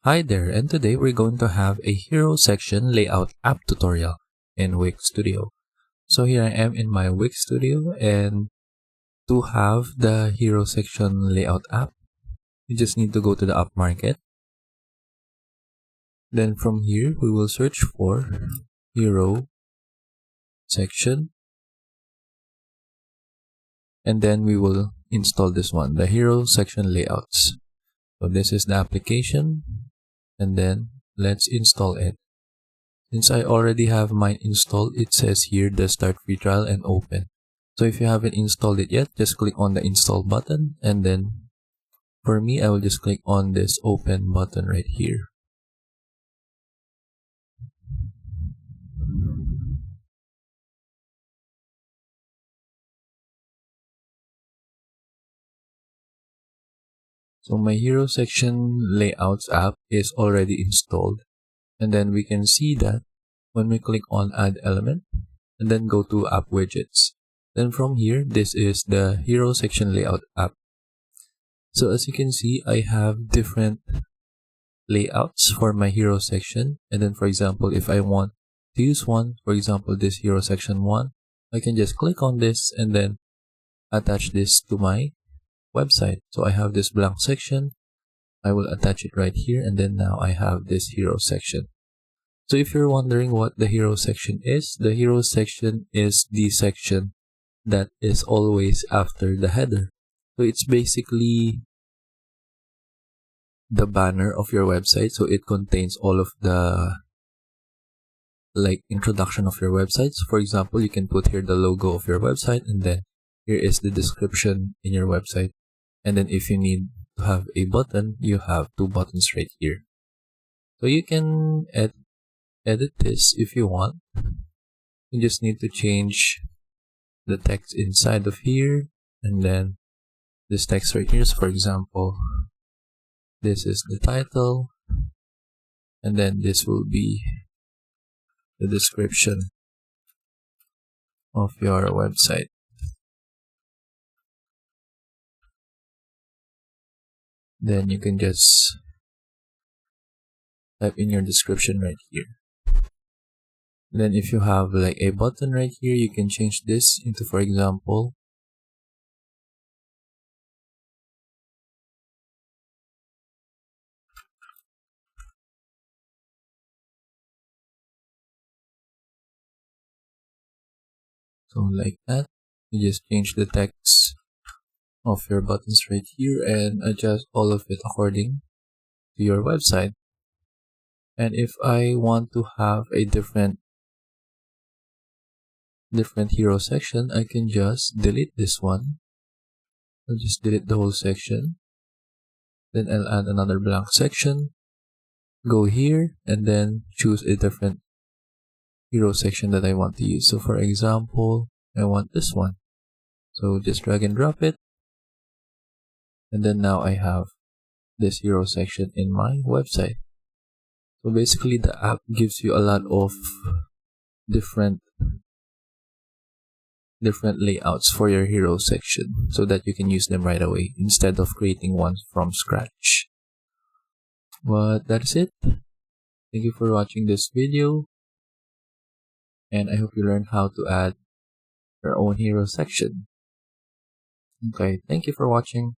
Hi there, and today we're going to have a hero section layout app tutorial in Wix Studio. So here I am in my Wix Studio, and to have the hero section layout app, you just need to go to the app market. Then from here, we will search for hero section, and then we will install this one, the hero section layouts. So this is the application, and then let's install it. Since I already have mine installed, it says here the start free trial and open. So if you haven't installed it yet, just click on the install button, and then for me, I will just click on this open button right here. So my hero section layouts app is already installed, and then we can see that when we click on add element and then go to app widgets. Then from here, this is the hero section layout app. So as you can see, I have different layouts for my hero section, and then for example, if I want to use one, for example this hero section 1, I can just click on this and then attach this to my website. So I have this blank section, I will attach it right here, and then now I have this hero section. So if you're wondering what the hero section is, the hero section is the section that is always after the header. So it's basically the banner of your website. So it contains all of the introduction of your website. So for example, you can put here the logo of your website, and then here is the description in your website. And then if you need to have a button, you have two buttons right here. So you can edit this if you want. You just need to change the text inside of here, and then this text right here. So for example, this is the title, and then this will be the description of your website. Then you can just type in your description right here. Then if you have a button right here, you can change this into, for example, so like that. You just change the text of your buttons right here and adjust all of it according to your website. And if I want to have a different hero section, I can just delete this one. I'll just delete the whole section. Then I'll add another blank section. Go here and then choose a different hero section that I want to use. So for example, I want this one. So just drag and drop it. And then now I have this hero section in my website. So basically the app gives you a lot of different layouts for your hero section so that you can use them right away instead of creating one from scratch. But that's it. Thank you for watching this video, and I hope you learned how to add your own hero section. Okay, thank you for watching.